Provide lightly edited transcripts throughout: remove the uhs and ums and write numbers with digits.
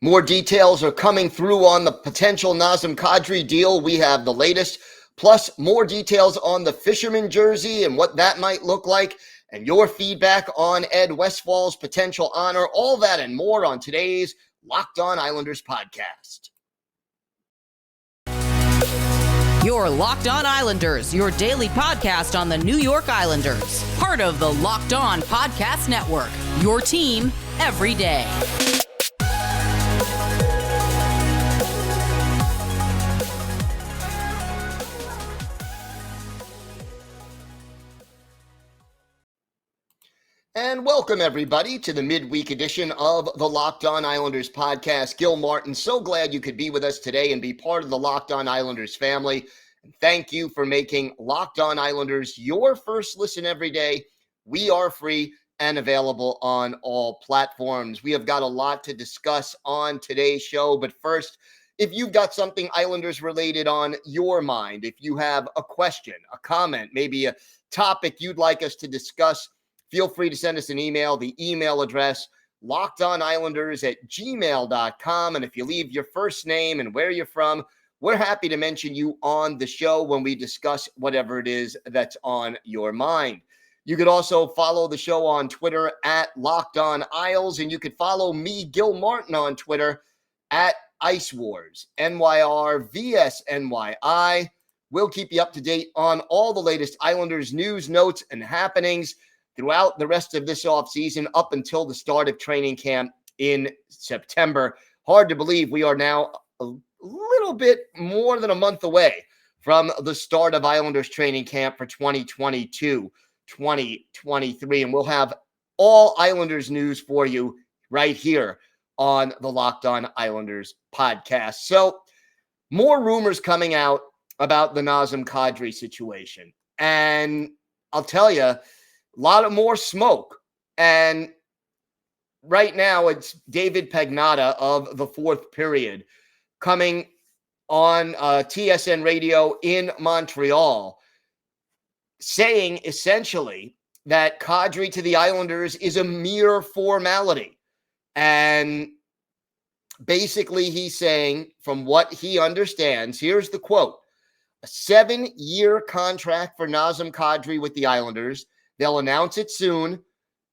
More details are coming through on the potential Nazem Kadri deal. We have the latest, plus more details on the Fisherman jersey and what that might look like, and your feedback on Ed Westfall's potential honor. All that and more on today's Locked On Islanders podcast. Your Locked On Islanders, your daily podcast on the New York Islanders. Part of the Locked On Podcast Network, your team every day. And welcome, everybody, to the midweek edition of the Locked On Islanders podcast. Gil Martin, so glad you could be with us today and be part of the Locked On Islanders family. And thank you for making Locked On Islanders your first listen every day. We are free and available on all platforms. We have got a lot to discuss on today's show. But first, if you've got something Islanders related on your mind, if you have a question, a comment, maybe a topic you'd like us to discuss, feel free to send us an email. The email address, lockedonislanders@gmail.com. And if you leave your first name and where you're from, we're happy to mention you on the show when we discuss whatever it is that's on your mind. You could also follow the show on Twitter at Locked On Isles, and you could follow me, Gil Martin, on Twitter at Ice Wars, NYRVSNYI. We'll keep you up to date on all the latest Islanders news, notes, and happenings throughout the rest of this offseason up until the start of training camp in September. Hard to believe we are now a little bit more than a month away from the start of Islanders training camp for 2022-2023. And we'll have all Islanders news for you right here on the Locked On Islanders podcast. So more rumors coming out about the Nazem Kadri situation. And I'll tell you, a lot of more smoke. And right now it's David Pagnotta of the Fourth Period coming on TSN radio in Montreal saying essentially that Kadri to the Islanders is a mere formality. And basically he's saying, from what he understands, here's the quote: a 7-year contract for Nazem Kadri with the Islanders. They'll announce it soon.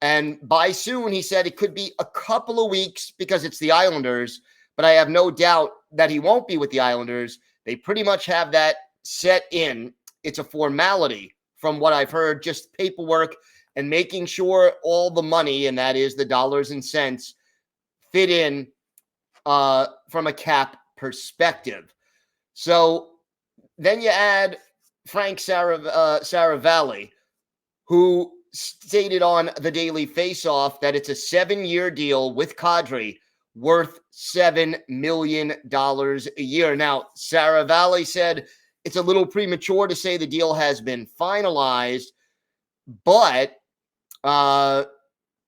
And by soon, he said it could be a couple of weeks because it's the Islanders. But I have no doubt that he won't be with the Islanders. They pretty much have that set in. It's a formality from what I've heard, just paperwork and making sure all the money, and that is the dollars and cents, fit in from a cap perspective. So then you add Frank Saravalli, who stated on the Daily Faceoff that it's a 7-year deal with Kadri worth $7 million a year. Now, Saravalli said it's a little premature to say the deal has been finalized, but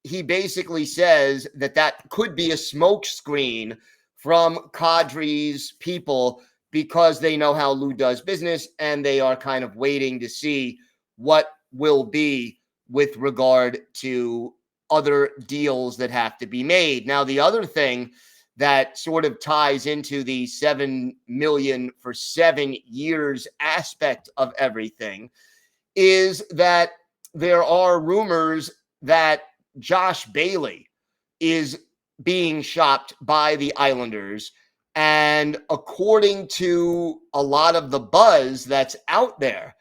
he basically says that could be a smokescreen from Kadri's people because they know how Lou does business and they are kind of waiting to see what will be with regard to other deals that have to be made. Now, the other thing that sort of ties into the $7 million for 7 years aspect of everything is that there are rumors that Josh Bailey is being shopped by the Islanders. And according to a lot of the buzz that's out there,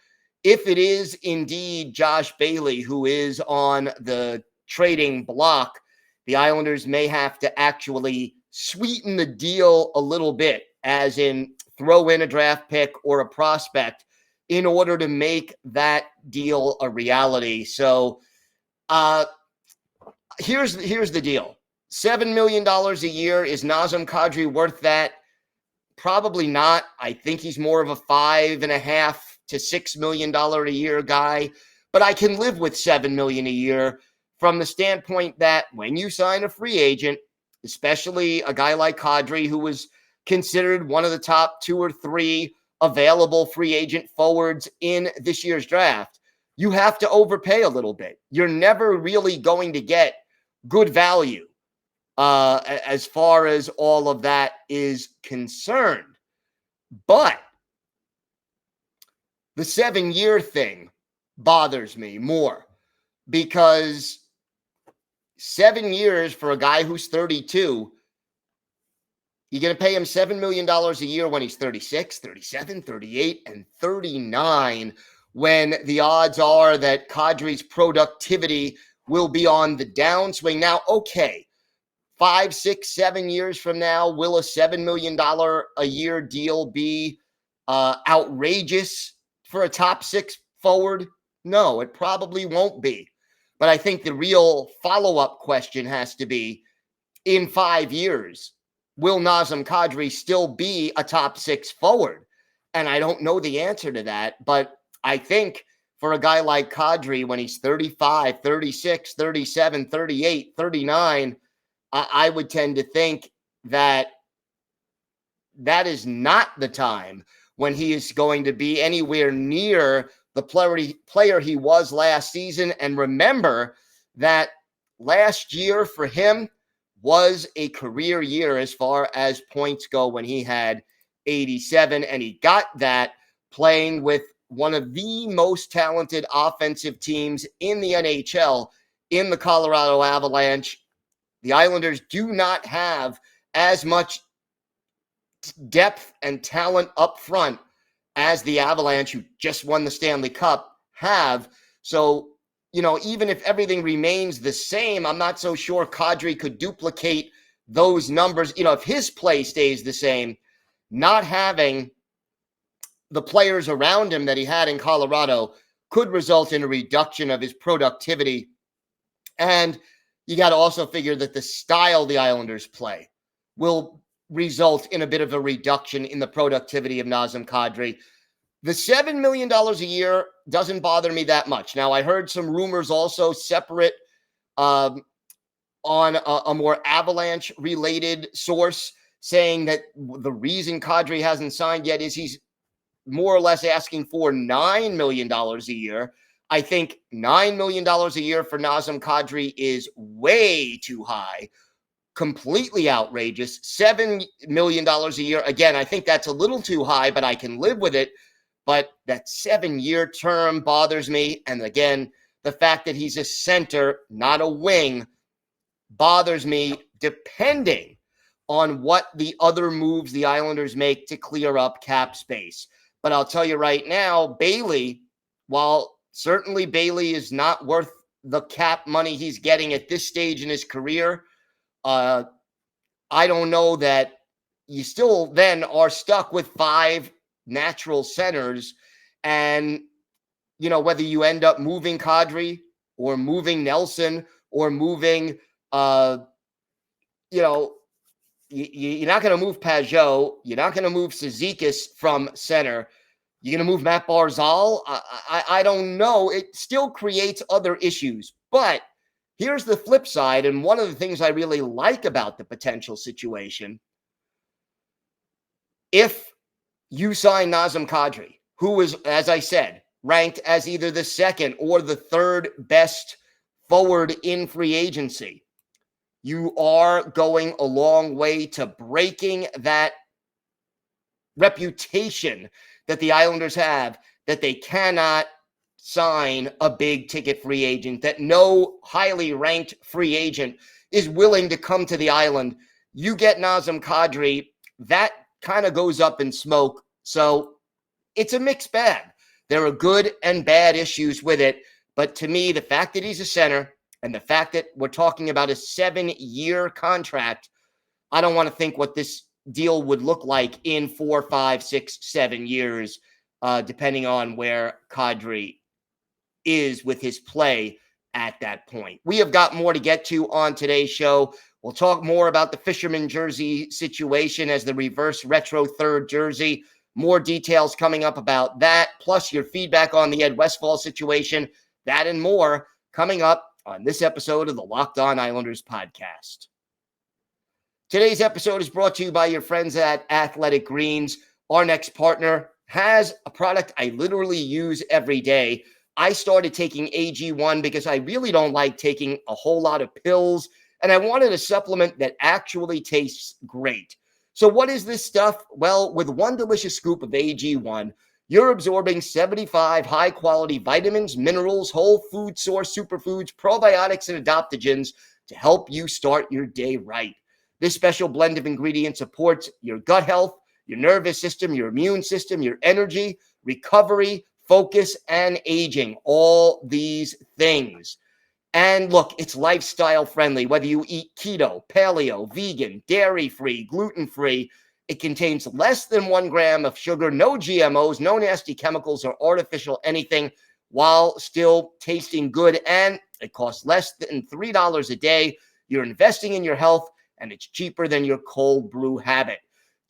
if it is indeed Josh Bailey who is on the trading block, the Islanders may have to actually sweeten the deal a little bit, as in throw in a draft pick or a prospect in order to make that deal a reality. So here's the deal. $7 million a year. Is Nazem Kadri worth that? Probably not. I think he's more of a $5.5 to $6 million a year guy, but I can live with $7 million a year from the standpoint that when you sign a free agent, especially a guy like Kadri, who was considered one of the top 2 or 3 available free agent forwards in this year's draft, you have to overpay a little bit. You're never really going to get good value as far as all of that is concerned. But the 7-year thing bothers me more because 7 years for a guy who's 32, you're going to pay him $7 million a year when he's 36, 37, 38, and 39, when the odds are that Kadri's productivity will be on the downswing. Now, okay, 5, 6, 7 years from now, will a $7 million a year deal be outrageous for a top 6 forward? No, it probably won't be. But I think the real follow-up question has to be, in 5 years, will Nazem Kadri still be a top 6 forward? And I don't know the answer to that, but I think for a guy like Kadri, when he's 35, 36, 37, 38, 39, I would tend to think that that is not the time when he is going to be anywhere near the player he was last season. And remember that last year for him was a career year as far as points go, when he had 87, and he got that playing with one of the most talented offensive teams in the NHL in the Colorado Avalanche. The Islanders do not have as much depth and talent up front as the Avalanche, who just won the Stanley Cup, have. So, even if everything remains the same, I'm not so sure Kadri could duplicate those numbers. If his play stays the same, not having the players around him that he had in Colorado could result in a reduction of his productivity. And you got to also figure that the style the Islanders play will result in a bit of a reduction in the productivity of Nazem Kadri. The $7 million a year doesn't bother me that much. Now, I heard some rumors also separate on a more Avalanche-related source saying that the reason Kadri hasn't signed yet is he's more or less asking for $9 million a year. I think $9 million a year for Nazem Kadri is way too high, completely outrageous. $7 million a year, again, I think that's a little too high, but I can live with it. But that 7-year term bothers me. And again, the fact that he's a center, not a wing, bothers me, depending on what the other moves the Islanders make to clear up cap space. But I'll tell you right now, Bailey, while certainly Bailey is not worth the cap money he's getting at this stage in his career, I don't know that you still then are stuck with 5 natural centers. And, whether you end up moving Kadri or moving Nelson or moving, you're not going to move Pajot. You're not going to move Cizikas from center. You're going to move Matt Barzal. I don't know. It still creates other issues. But here's the flip side. And one of the things I really like about the potential situation, if you sign Nazem Kadri, who is, as I said, ranked as either the second or the third best forward in free agency, you are going a long way to breaking that reputation that the Islanders have, that they cannot sign a big ticket free agent, that no highly ranked free agent is willing to come to the island. You get Nazem Kadri, that kind of goes up in smoke. So it's a mixed bag. There are good and bad issues with it. But to me, the fact that he's a center and the fact that we're talking about a 7-year contract, I don't want to think what this deal would look like in 4, 5, 6, 7 years, depending on where Kadri is with his play at that point. We have got more to get to on today's show. We'll talk more about the Fisherman jersey situation as the reverse retro third jersey. More details coming up about that, plus your feedback on the Ed Westfall situation, that and more coming up on this episode of the Locked On Islanders podcast. Today's episode is brought to you by your friends at Athletic Greens. Our next partner has a product I literally use every day. I started taking AG1 because I really don't like taking a whole lot of pills and I wanted a supplement that actually tastes great. So what is this stuff? Well, with one delicious scoop of AG1, you're absorbing 75 high-quality vitamins, minerals, whole food source superfoods, probiotics, and adaptogens to help you start your day right. This special blend of ingredients supports your gut health, your nervous system, your immune system, your energy, recovery, focus, and aging. All these things. And look, it's lifestyle friendly, whether you eat keto, paleo, vegan, dairy-free, gluten-free. It contains less than 1 gram of sugar, no GMOs, no nasty chemicals or artificial anything, while still tasting good. And it costs less than $3 a day. You're investing in your health, and it's cheaper than your cold brew habit.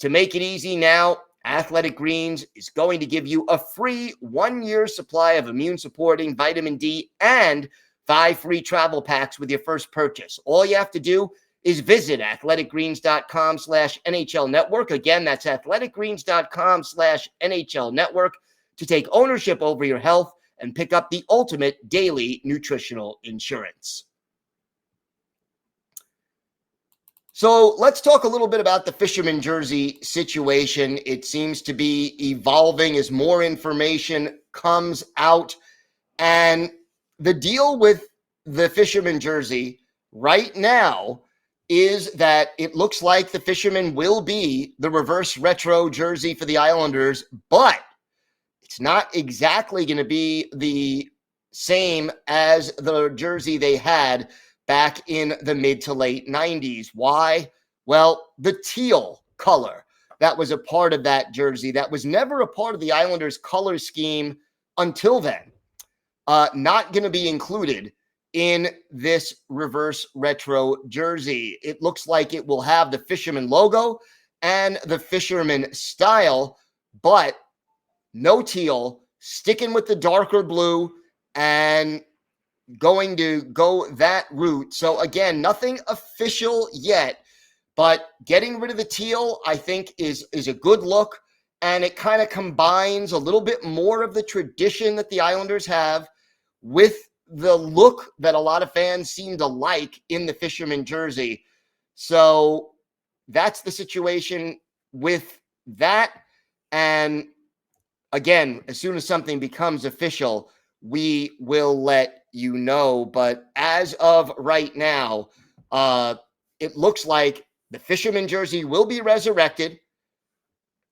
To make it easy now, Athletic Greens is going to give you a free 1-year supply of immune-supporting vitamin D and 5 free travel packs with your first purchase. All you have to do is visit athleticgreens.com/NHL Network. Again, that's athleticgreens.com/NHL Network to take ownership over your health and pick up the ultimate daily nutritional insurance. So let's talk a little bit about the Fisherman jersey situation. It seems to be evolving as more information comes out. And the deal with the Fisherman jersey right now is that it looks like the Fisherman will be the reverse retro jersey for the Islanders, but it's not exactly going to be the same as the jersey they had back in the mid to late 90s. Why? Well, the teal color that was a part of that jersey that was never a part of the Islanders color scheme until then, not going to be included in this reverse retro jersey. It looks like it will have the Fisherman logo and the Fisherman style, but no teal, sticking with the darker blue and going to go that route. So again, nothing official yet, but getting rid of the teal, I think, is a good look, and it kind of combines a little bit more of the tradition that the Islanders have with the look that a lot of fans seem to like in the Fisherman jersey. So that's the situation with that. And again, as soon as something becomes official, we will let you know. But as of right now, it looks like the Fisherman jersey will be resurrected.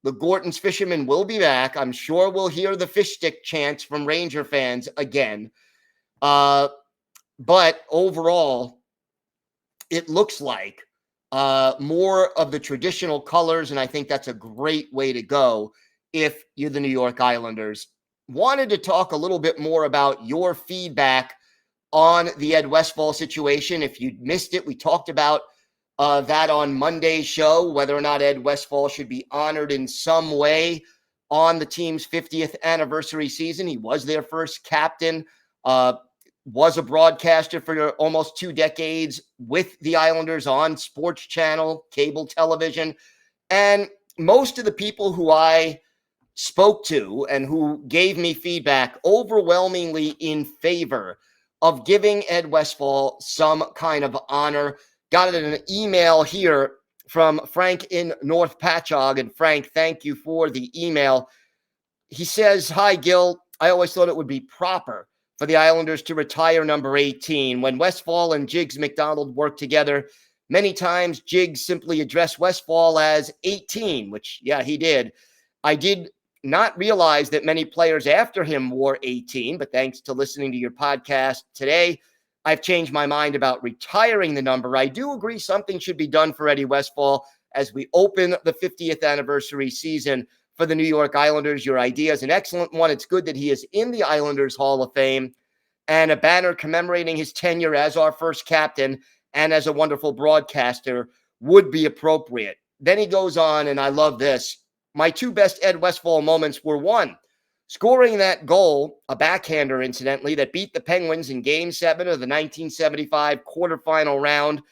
The Gorton's Fisherman will be back. I'm sure we'll hear the fish stick chants from Ranger fans again. But overall, it looks like more of the traditional colors, and I think that's a great way to go if you're the New York Islanders. Wanted to talk a little bit more about your feedback on the Ed Westfall situation. If you missed it, we talked about that on Monday's show, whether or not Ed Westfall should be honored in some way on the team's 50th anniversary season. He was their first captain, was a broadcaster for almost 2 decades with the Islanders on Sports Channel, cable television. And most of the people who I spoke to and who gave me feedback overwhelmingly in favor of giving Ed Westfall some kind of honor. Got an email here from Frank in North Patchogue. And Frank, thank you for the email. He says, "Hi, Gil. I always thought it would be proper for the Islanders to retire number 18. When Westfall and Jiggs McDonald worked together, many times Jiggs simply addressed Westfall as 18, which, yeah, he did. I did not realize that many players after him wore 18, but thanks to listening to your podcast today, I've changed my mind about retiring the number. I do agree something should be done for Eddie Westfall as we open the 50th anniversary season for the New York Islanders. Your idea is an excellent one. It's good that he is in the Islanders Hall of Fame, and a banner commemorating his tenure as our first captain and as a wonderful broadcaster would be appropriate." Then he goes on, and I love this. "My 2 best Ed Westfall moments were 1, scoring that goal, a backhander incidentally, that beat the Penguins in Game 7 of the 1975 quarterfinal round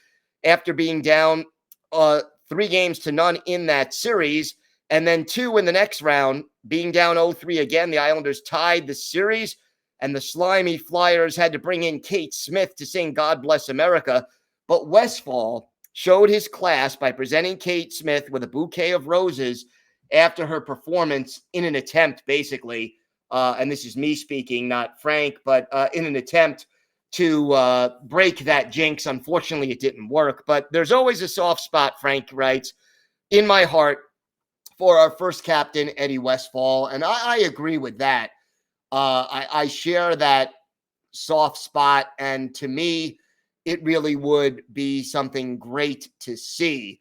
after being down 3-0 in that series. And then 2 in the next round, being down 0-3 again. The Islanders tied the series, and the slimy Flyers had to bring in Kate Smith to sing God Bless America. but Westfall showed his class by presenting Kate Smith with a bouquet of roses after her performance in an attempt, basically, and this is me speaking, not Frank, but in an attempt to break that jinx. Unfortunately, it didn't work, but there's always a soft spot, Frank writes, in my heart for our first captain, Eddie Westfall, and I agree with that. I share that soft spot, and to me, it really would be something great to see.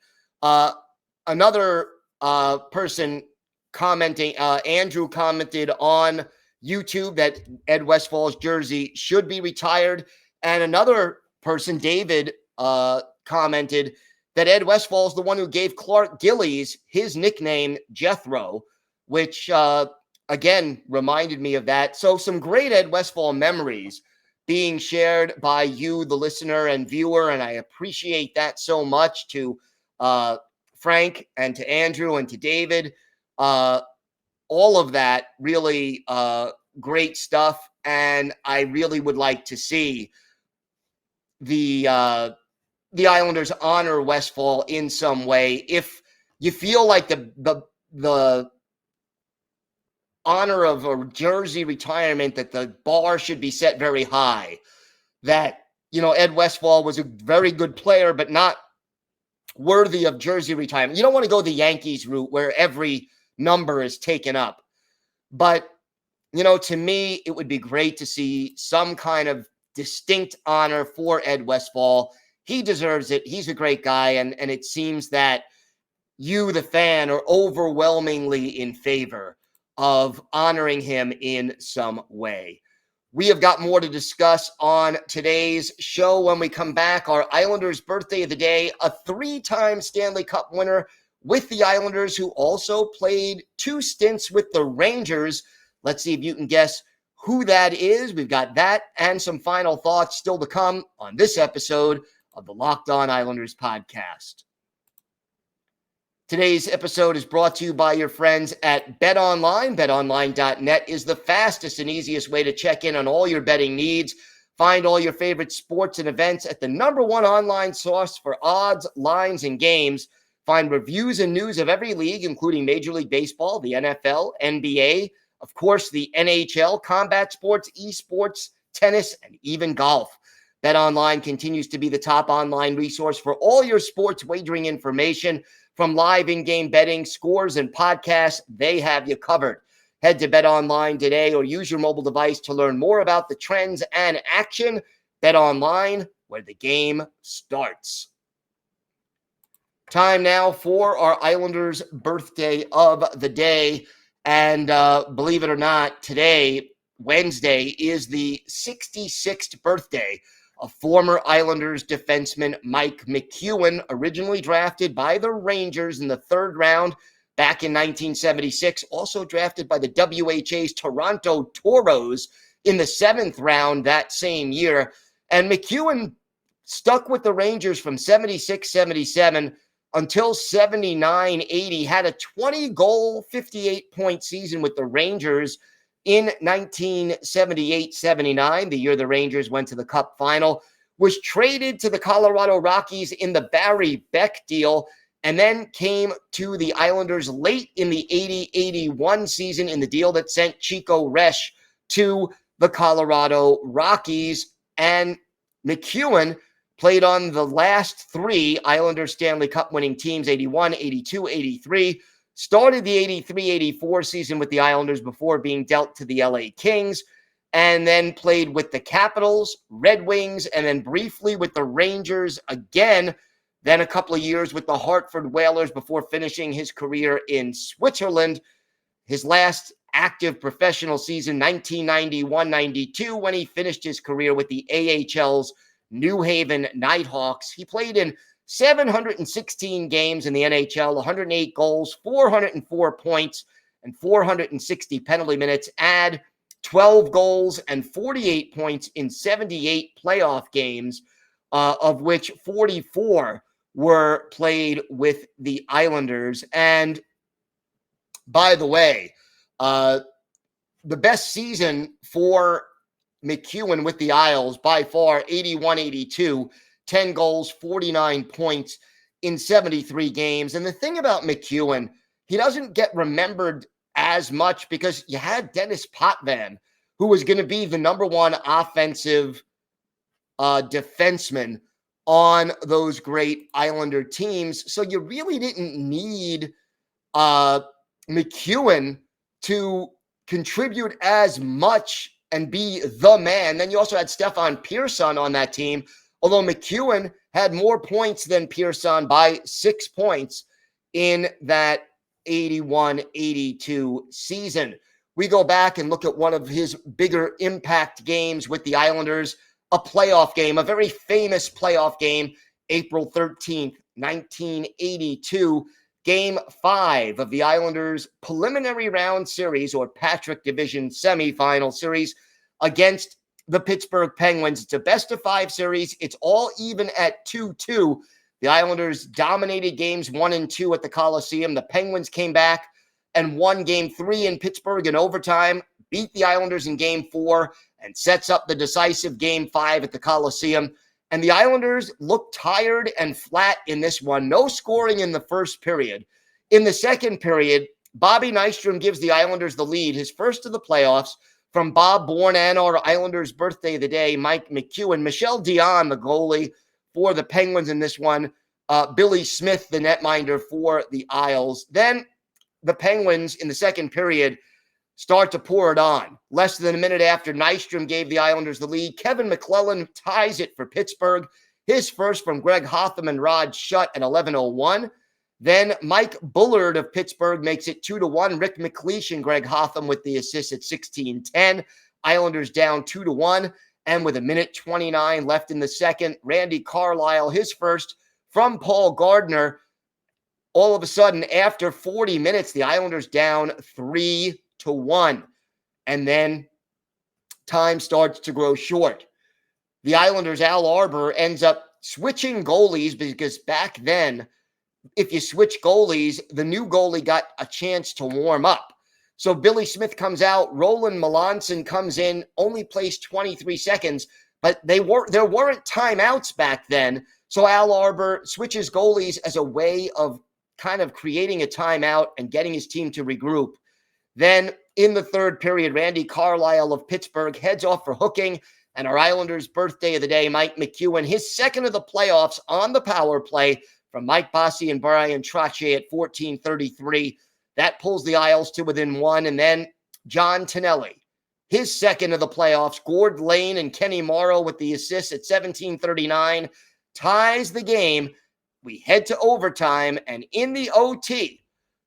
Another person commenting, Andrew commented on YouTube that Ed Westfall's jersey should be retired. And another person, David, commented that Ed Westfall is the one who gave Clark Gillies his nickname, Jethro, which, again, reminded me of that. So some great Ed Westfall memories being shared by you, the listener and viewer, and I appreciate that so much, to Frank and to Andrew and to David. All of that really great stuff, and I really would like to see the Islanders honor Westfall in some way. If you feel like the honor of a jersey retirement, that the bar should be set very high, that, Ed Westfall was a very good player, but not worthy of jersey retirement. You don't want to go the Yankees route where every number is taken up. But, to me, it would be great to see some kind of distinct honor for Ed Westfall. He deserves it. He's a great guy. And it seems that you, the fan, are overwhelmingly in favor of honoring him in some way. We have got more to discuss on today's show when we come back. Our Islanders birthday of the day, a 3-time Stanley Cup winner with the Islanders, who also played 2 stints with the Rangers. Let's see if you can guess who that is. We've got that and some final thoughts still to come on this episode of the Locked On Islanders podcast. Today's episode is brought to you by your friends at BetOnline. BetOnline.net is the fastest and easiest way to check in on all your betting needs. Find all your favorite sports and events at the #1 online source for odds, lines, and games. Find reviews and news of every league, including Major League Baseball, the NFL, NBA, of course, the NHL, combat sports, esports, tennis, and even golf. BetOnline continues to be the top online resource for all your sports wagering information. From live in-game betting, scores, and podcasts, they have you covered. Head to BetOnline today or use your mobile device to learn more about the trends and action. BetOnline, where the game starts. Time now for our Islanders birthday of the day. And believe it or not, today, Wednesday, is the 66th birthday of former Islanders defenseman Mike McEwen, originally drafted by the Rangers in the 3rd round back in 1976, also drafted by the WHA's Toronto Toros in the 7th round that same year. And McEwen stuck with the Rangers from 76-77 until 79-80, had a 20-goal, 58-point season with the Rangers in 1978-79, the year the Rangers went to the Cup final, was traded to the Colorado Rockies in the Barry Beck deal, and then came to the Islanders late in the 80-81 season in the deal that sent Chico Resch to the Colorado Rockies. And McEwen played on the last 3 Islanders Stanley Cup winning teams, 81, 82, 83, started the 83-84 season with the Islanders before being dealt to the LA Kings, and then played with the Capitals, Red Wings, and then briefly with the Rangers again, then a couple of years with the Hartford Whalers before finishing his career in Switzerland. His last active professional season, 1991-92, when he finished his career with the AHL's New Haven Nighthawks. He played in 716 games in the NHL, 108 goals, 404 points, and 460 penalty minutes. Add 12 goals and 48 points in 78 playoff games, of which 44 were played with the Islanders. And by the way, the best season for McEwen with the Isles by far, 81-82, 10 goals, 49 points in 73 games. And the thing about McEwen, he doesn't get remembered as much because you had Dennis Potvin, who was going to be the number one offensive defenseman on those great Islander teams. So you really didn't need McEwen to contribute as much and be the man. Then you also had Stefan Persson on that team, although McEwen had more points than Persson by 6 points in that 81-82 season. We go back and look at one of his bigger impact games with the Islanders, a playoff game, a very famous playoff game, April 13th, 1982, Game 5 of the Islanders' preliminary round series or Patrick Division semifinal series against the Pittsburgh Penguins. It's a best-of-5 series. It's all even at 2-2. The Islanders dominated games 1 and 2 at the Coliseum. The Penguins came back and won Game 3 in Pittsburgh in overtime, beat the Islanders in Game 4, and sets up the decisive Game 5 at the Coliseum. And the Islanders looked tired and flat in this one. No scoring in the first period. In the second period, Bobby Nystrom gives the Islanders the lead, his first of the playoffs, from Bob Bourne and our Islanders' birthday of the day, Mike McEwen. Michel Dion, the goalie for the Penguins in this one. Billy Smith, the netminder for the Isles. Then the Penguins in the second period start to pour it on. Less than a minute after Nystrom gave the Islanders the lead, Kevin McClellan ties it for Pittsburgh. His first from Greg Hotham and Rod Schutt at 11:01. Then Mike Bullard of Pittsburgh makes it 2-1. Rick McLeish and Greg Hotham with the assist at 16:10. Islanders down 2-1. And with 1:29 left in the second, Randy Carlyle, his first from Paul Gardner. All of a sudden, after 40 minutes, the Islanders down 3-1. And then time starts to grow short. The Islanders' Al Arbor ends up switching goalies because back then, if you switch goalies, the new goalie got a chance to warm up. So Billy Smith comes out, Roland Melanson comes in, only plays 23 seconds, but there weren't timeouts back then. So Al Arbor switches goalies as a way of kind of creating a timeout and getting his team to regroup. Then in the third period, Randy Carlyle of Pittsburgh heads off for hooking, and our Islanders' birthday of the day, Mike McEwen, his second of the playoffs on the power play from Mike Bossy and Brian Trottier at 14:33. That pulls the Isles to within 1. And then John Tonelli, his second of the playoffs, Gord Lane and Kenny Morrow with the assist at 17:39, ties the game. We head to overtime, and in the OT,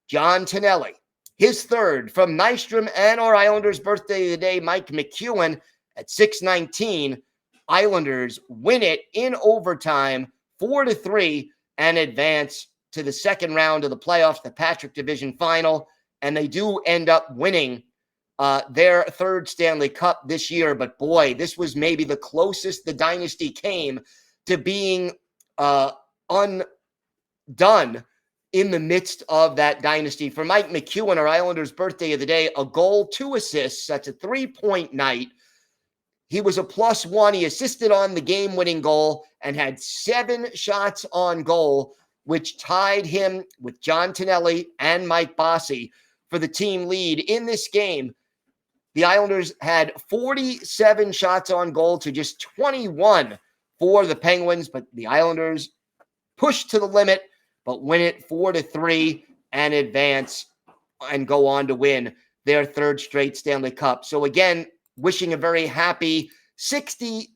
John Tonelli, his third from Nystrom and our Islanders' birthday of the day, Mike McEwen at 6:19. Islanders win it in overtime, 4-3, and advance to the second round of the playoffs, the Patrick Division final. And they do end up winning their third Stanley Cup this year. But boy, this was maybe the closest the dynasty came to being undone in the midst of that dynasty. For Mike McEwen, our Islanders' birthday of the day, a goal, 2 assists. That's a 3-point night. He was a +1. He assisted on the game-winning goal and had 7 shots on goal, which tied him with John Tonelli and Mike Bossy for the team lead in this game. The Islanders had 47 shots on goal to just 21 for the Penguins, but the Islanders pushed to the limit, but win it 4-3 and advance and go on to win their third straight Stanley Cup. So again, wishing a very happy 66th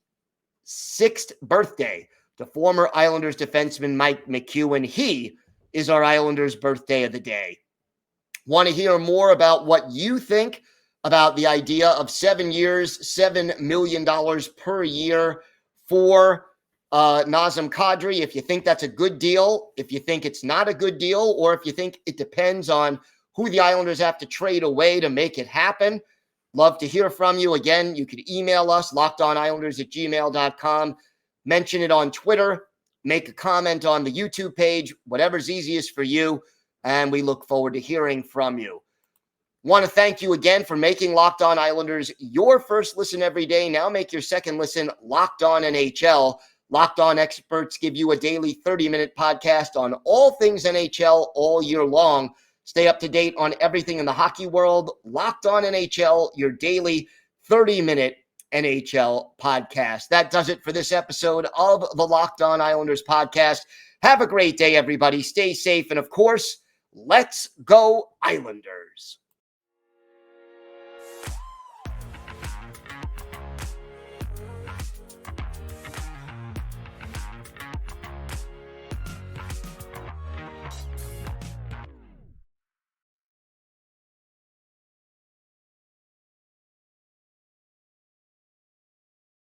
birthday to former Islanders defenseman Mike McEwen. He is our Islanders' birthday of the day. Want to hear more about what you think about the idea of 7 years, $7 million per year for Nazem Kadri? If you think that's a good deal, if you think it's not a good deal, or if you think it depends on who the Islanders have to trade away to make it happen. Love to hear from you. Again, you could email us, lockedonislanders@gmail.com. Mention it on Twitter. Make a comment on the YouTube page, whatever's easiest for you. And we look forward to hearing from you. Want to thank you again for making Locked On Islanders your first listen every day. Now make your second listen Locked On NHL. Locked On experts give you a daily 30-minute podcast on all things NHL all year long. Stay up to date on everything in the hockey world. Locked On NHL, your daily 30-minute NHL podcast. That does it for this episode of the Locked On Islanders podcast. Have a great day, everybody. Stay safe. And of course, let's go Islanders.